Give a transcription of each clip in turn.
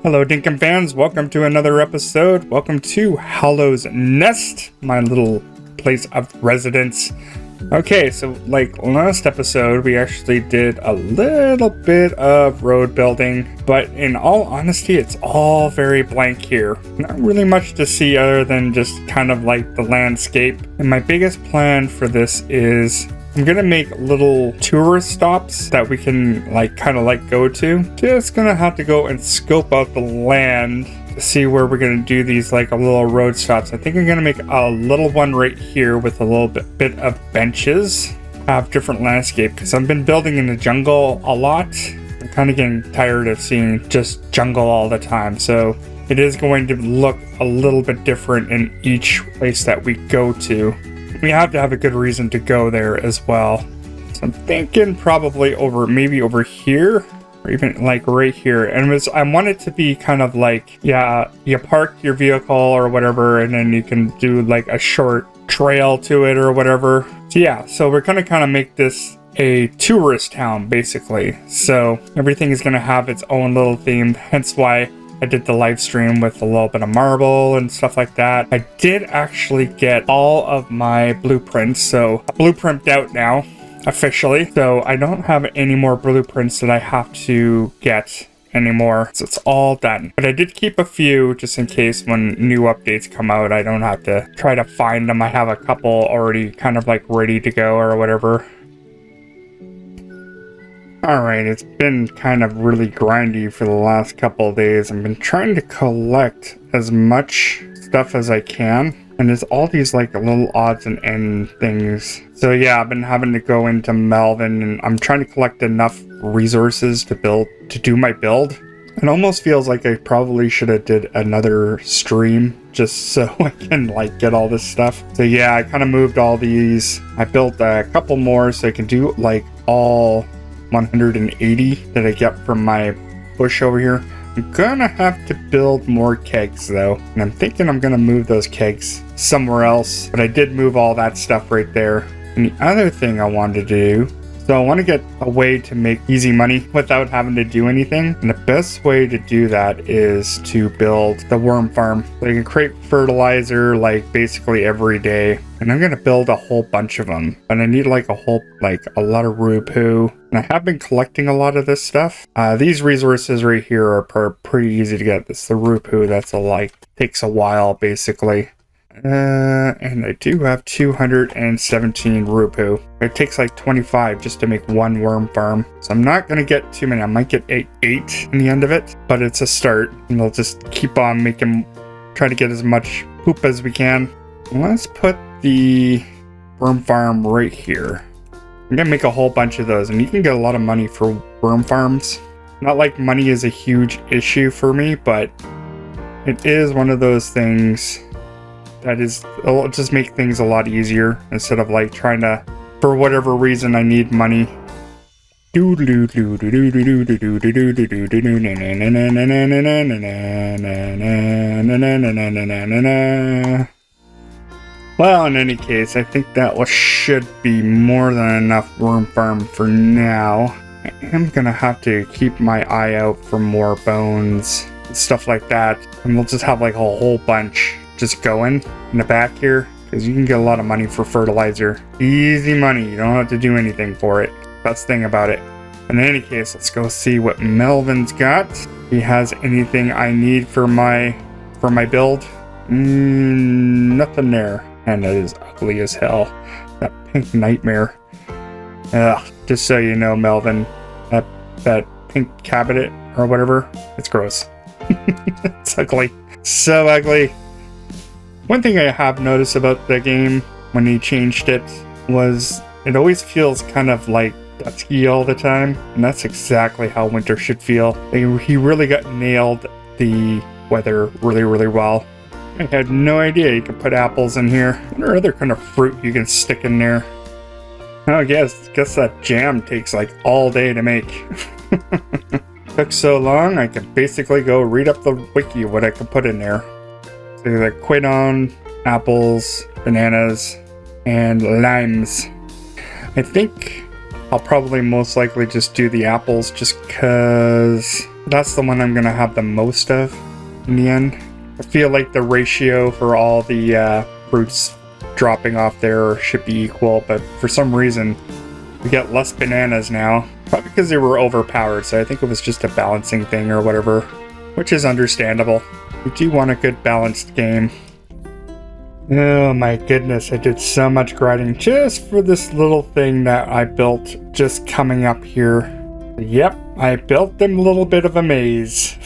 Hello, Dinkum fans. Welcome to another episode. Welcome to Hollow's Nest, my little place of residence. Okay, so like last episode, we actually did a little bit of road building, but in all honesty, it's all very blank here. Not really much to see other than just kind of like the landscape. And my biggest plan for this is I'm gonna make little tourist stops that we can kind of go to. Just gonna have to go and scope out the land to see where we're gonna do these like a little road stops. I think I'm gonna make a little one right here with a little bit of benches, have different landscape, because I've been building in the jungle a lot. I'm kind of getting tired of seeing just jungle all the time, so it is going to look a little bit different in each place that we go to. We have to have a good reason to go there as well. So I'm thinking probably maybe over here, or even like right here. And I want it to be kind of like, yeah, you park your vehicle or whatever, and then you can do like a short trail to it or whatever. So yeah, so we're gonna kind of make this a tourist town basically. So everything is gonna have its own little theme, hence why I did the live stream with a little bit of marble and stuff like that. I did actually get all of my blueprints, so blueprint out now, officially. So I don't have any more blueprints that I have to get anymore. So it's all done. But I did keep a few just in case when new updates come out, I don't have to try to find them. I have a couple already kind of like ready to go or whatever. Alright, it's been kind of really grindy for the last couple of days. I've been trying to collect as much stuff as I can. And there's all these like little odds and end things. So yeah, I've been having to go into Melvin and I'm trying to collect enough resources to do my build. It almost feels like I probably should have did another stream just so I can like get all this stuff. So yeah, I kind of moved all these. I built a couple more so I can do like all 180 that I get from my bush over here. I'm gonna have to build more kegs though, and I'm thinking I'm gonna move those kegs somewhere else, but I did move all that stuff right there. And the other thing I wanted to do, so I want to get a way to make easy money without having to do anything, and the best way to do that is to build the worm farm. So you can create fertilizer like basically every day, and I'm going to build a whole bunch of them, but I need like a lot of rupoo, and I have been collecting a lot of this stuff. These resources right here are pretty easy to get. This the rupoo, that's takes a while basically. And I do have 217 rupoo. It takes like 25 just to make one worm farm. So I'm not going to get too many. I might get 8 in the end of it, but it's a start. And we'll just keep on try to get as much poop as we can. Let's put the worm farm right here. I'm going to make a whole bunch of those, and you can get a lot of money for worm farms. Not like money is a huge issue for me, but it is one of those things it'll just make things a lot easier instead of like trying to, for whatever reason, I need money. Well, in any case, I think that should be more than enough worm farm for now. I am gonna have to keep my eye out for more bones and stuff like that, and we'll just have like a whole bunch just going in the back here, because you can get a lot of money for fertilizer. Easy money, you don't have to do anything for it. Best thing about it. In any case, let's go see what Melvin's got. He has anything I need for my build? Nothing there. And that is ugly as hell. That pink nightmare. Ugh, just so you know, Melvin, that pink cabinet or whatever, it's gross. It's ugly. So ugly. One thing I have noticed about the game when he changed it was it always feels kind of like dusky all the time, and that's exactly how winter should feel. He really nailed the weather really, really well. I had no idea you could put apples in here. What other kind of fruit you can stick in there? I guess that jam takes like all day to make. Took so long, I could basically go read up the wiki what I could put in there. So like quinone, apples, bananas, and limes. I think I'll probably most likely just do the apples just because That's the one I'm gonna have the most of in the end. I feel like the ratio for all the fruits dropping off there should be equal, but for some reason we get less bananas now. Probably because they were overpowered, so I think it was just a balancing thing or whatever, which is understandable. We do want a good balanced game. Oh my goodness, I did so much grinding just for this little thing that I built just coming up here. Yep, I built them a little bit of a maze.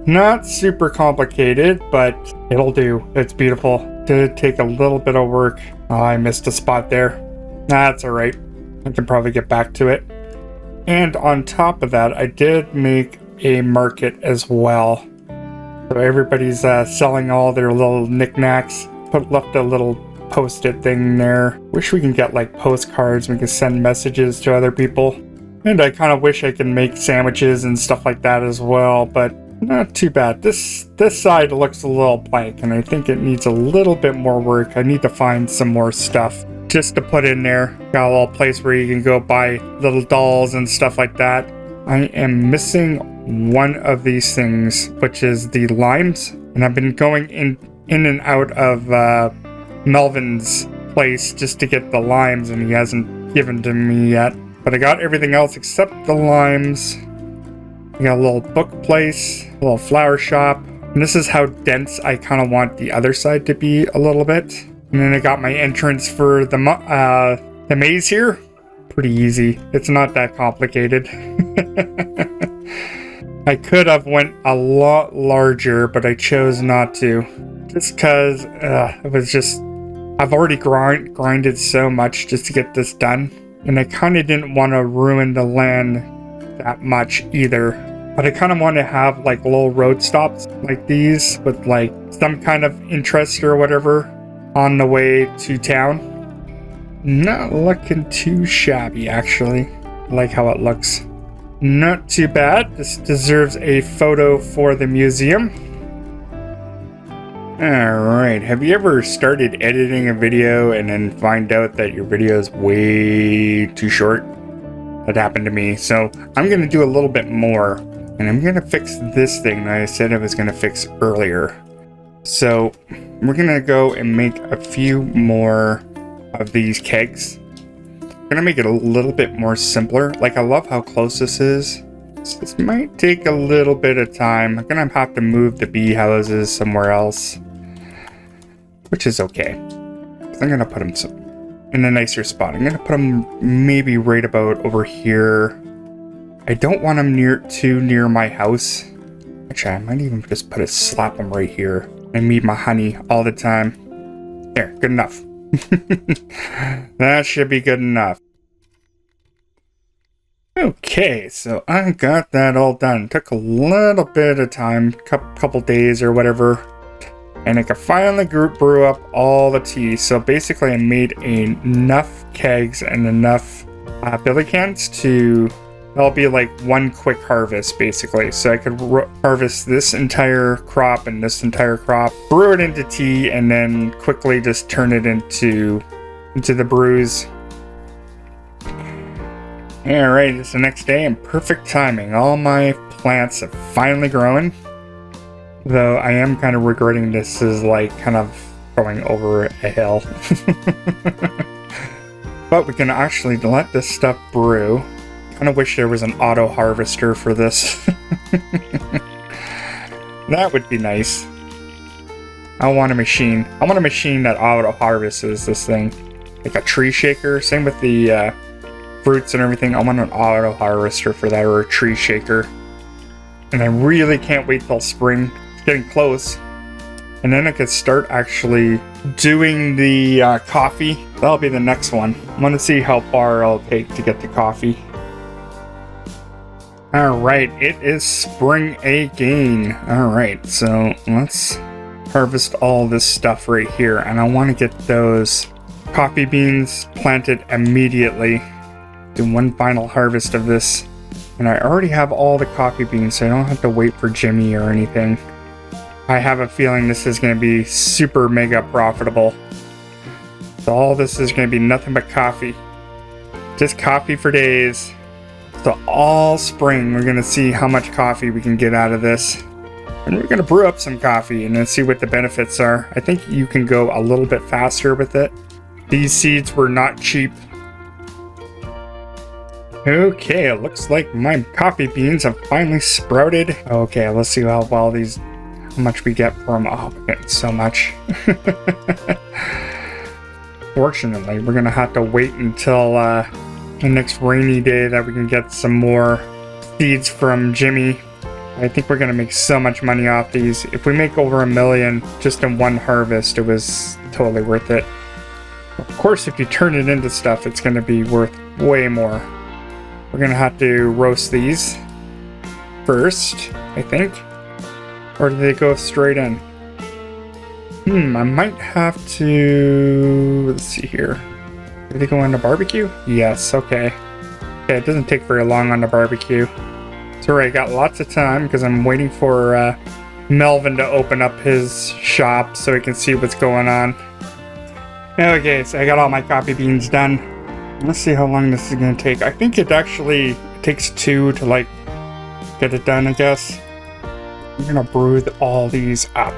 Not super complicated, but it'll do. It's beautiful. Did take a little bit of work. Oh, I missed a spot there. That's alright. I can probably get back to it. And on top of that, I did make a market as well. So everybody's selling all their little knickknacks. Left a little post-it thing there. Wish we can get like postcards. We can send messages to other people. And I kind of wish I could make sandwiches and stuff like that as well, but not too bad. This side looks a little blank, and I think it needs a little bit more work. I need to find some more stuff just to put in there. Got a little place where you can go buy little dolls and stuff like that. I am missing one of these things, which is the limes, and I've been going in and out of Melvin's place just to get the limes, and he hasn't given to me yet. But I got everything else except the limes. I got a little book place, a little flower shop, and this is how dense I kind of want the other side to be a little bit. And then I got my entrance for the maze here. Pretty easy. It's not that complicated. I could have went a lot larger, but I chose not to. Just because it was just... I've already grinded so much just to get this done. And I kind of didn't want to ruin the land that much either. But I kind of want to have like little road stops like these with like some kind of interest or whatever on the way to town. Not looking too shabby, actually. I like how it looks. Not too bad. This deserves a photo for the museum. Alright, have you ever started editing a video and then find out that your video is way too short? That happened to me. So I'm going to do a little bit more. And I'm going to fix this thing that I said I was going to fix earlier. So we're going to go and make a few more of these kegs. I'm going to make it a little bit more simpler. Like, I love how close this is. This might take a little bit of time. I'm going to have to move the bee houses somewhere else, which is okay. I'm going to put them in a nicer spot. I'm going to put them maybe right about over here. I don't want them too near my house. Actually, I might even just slap them right here. I need my honey all the time. There, good enough. That should be good enough. Okay, so I got that all done. Took a little bit of time, couple days or whatever. And I could finally brew up all the tea. So basically I made enough kegs and enough billy cans to... That'll be like one quick harvest, basically. So I could harvest this entire crop and this entire crop, brew it into tea, and then quickly just turn it into the brews. Alright, it's the next day and perfect timing. All my plants have finally grown. Though I am kind of regretting this is like kind of going over a hill. But we can actually let this stuff brew. I kind of wish there was an auto harvester for this. That would be nice. I want a machine. I want a machine that auto harvests this thing. Like a tree shaker. Same with the fruits and everything. I want an auto harvester for that, or a tree shaker. And I really can't wait till spring. It's getting close. And then I could start actually doing the coffee. That'll be the next one. I want to see how far it'll take to get the coffee. Alright, it is spring again. Alright, so let's harvest all this stuff right here. And I want to get those coffee beans planted immediately. Do one final harvest of this. And I already have all the coffee beans, so I don't have to wait for Jimmy or anything. I have a feeling this is going to be super mega profitable. So all this is going to be nothing but coffee. Just coffee for days. So all spring, we're gonna see how much coffee we can get out of this. And we're gonna brew up some coffee and then see what the benefits are. I think you can go a little bit faster with it. These seeds were not cheap. Okay, it looks like my coffee beans have finally sprouted. Okay, let's see how much we get from. Oh, we're getting so much. Fortunately, we're gonna have to wait until the next rainy day that we can get some more seeds from Jimmy. I think we're gonna make so much money off these. If we make over $1 million just in one harvest, it was totally worth it. Of course, if you turn it into stuff, it's gonna be worth way more. We're gonna have to roast these first, I think. Or do they go straight in? I might have to... Let's see here. Do they go on the barbecue? Yes, okay. Okay, it doesn't take very long on the barbecue. So I got lots of time because I'm waiting for Melvin to open up his shop so he can see what's going on. Okay, so I got all my coffee beans done. Let's see how long this is going to take. I think it actually takes 2 to like get it done, I guess. I'm going to brew all these up.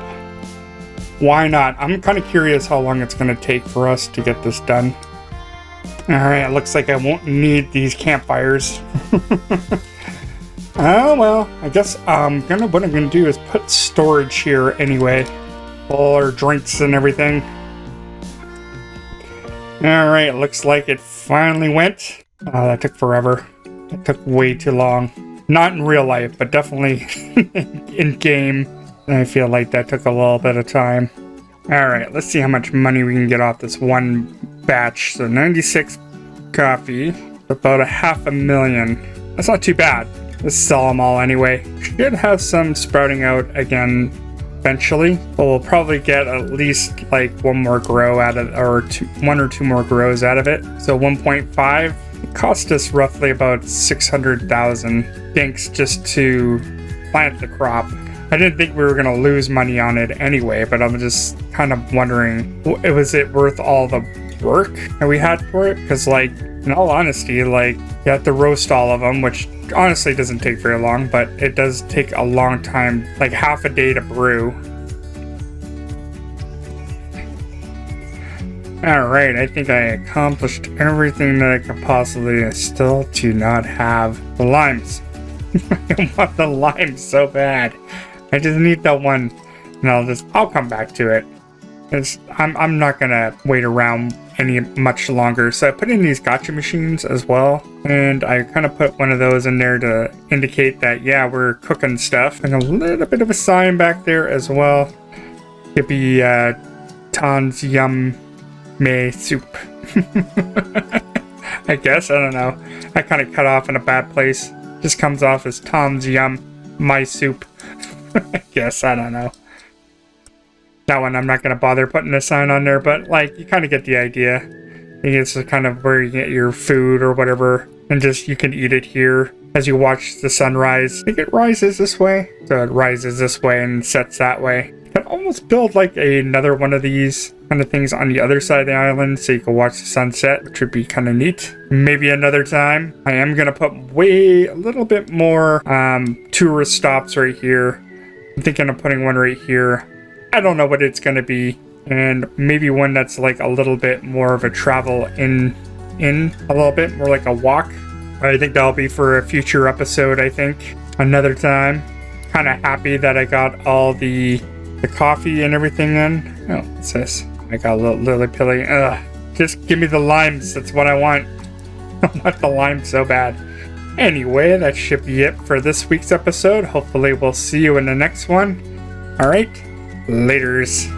Why not? I'm kind of curious how long it's going to take for us to get this done. Alright, it looks like I won't need these campfires. Oh well, I guess what I'm gonna do is put storage here anyway. All our drinks and everything. Alright, looks like it finally went. Oh, that took forever. It took way too long. Not in real life, but definitely in game. I feel like that took a little bit of time. Alright, let's see how much money we can get off this one batch. So 96 coffee, about $500,000. That's not too bad. Let's sell them all anyway. Should have some sprouting out again eventually. But we'll probably get at least like one more grow out of, or one or two more grows out of it. So 1.5. It cost us roughly about 600,000 dinks just to plant the crop. I didn't think we were going to lose money on it anyway, but I'm just kind of wondering, was it worth all the work that we had for it? Because like, in all honesty, like, you have to roast all of them, which honestly doesn't take very long, but it does take a long time, like half a day to brew. Alright, I think I accomplished everything that I could possibly. I still do not have the limes. I want the limes so bad. I just need that one, and I'll come back to it. I'm not gonna wait around much longer. So I put in these gotcha machines as well, and I kind of put one of those in there to indicate that, yeah, we're cooking stuff, and a little bit of a sign back there as well. Could be Tan's Yum May Soup. I guess, I don't know. I kind of cut off in a bad place. Just comes off as Tom's Yum My Soup. I guess, I don't know. That one I'm not going to bother putting a sign on there, but like, you kind of get the idea. I think it's kind of where you get your food or whatever, and just you can eat it here as you watch the sunrise. I think it rises this way, so it rises this way and sets that way. You can almost build like another one of these kind of things on the other side of the island so you can watch the sunset, which would be kind of neat. Maybe another time. I am going to put a little bit more tourist stops right here. I'm thinking of putting one right here. I don't know what it's going to be, and maybe one that's like a little bit more of a travel in a little bit more like a walk. I think that'll be for a future episode. I think another time. Kind of happy that I got all the coffee and everything in. Oh, what's this? I got a little lily pilly. Ugh, just give me the limes. That's what I want. I want the limes so bad. Anyway, that should be it for this week's episode. Hopefully we'll see you in the next one. All right. Laters.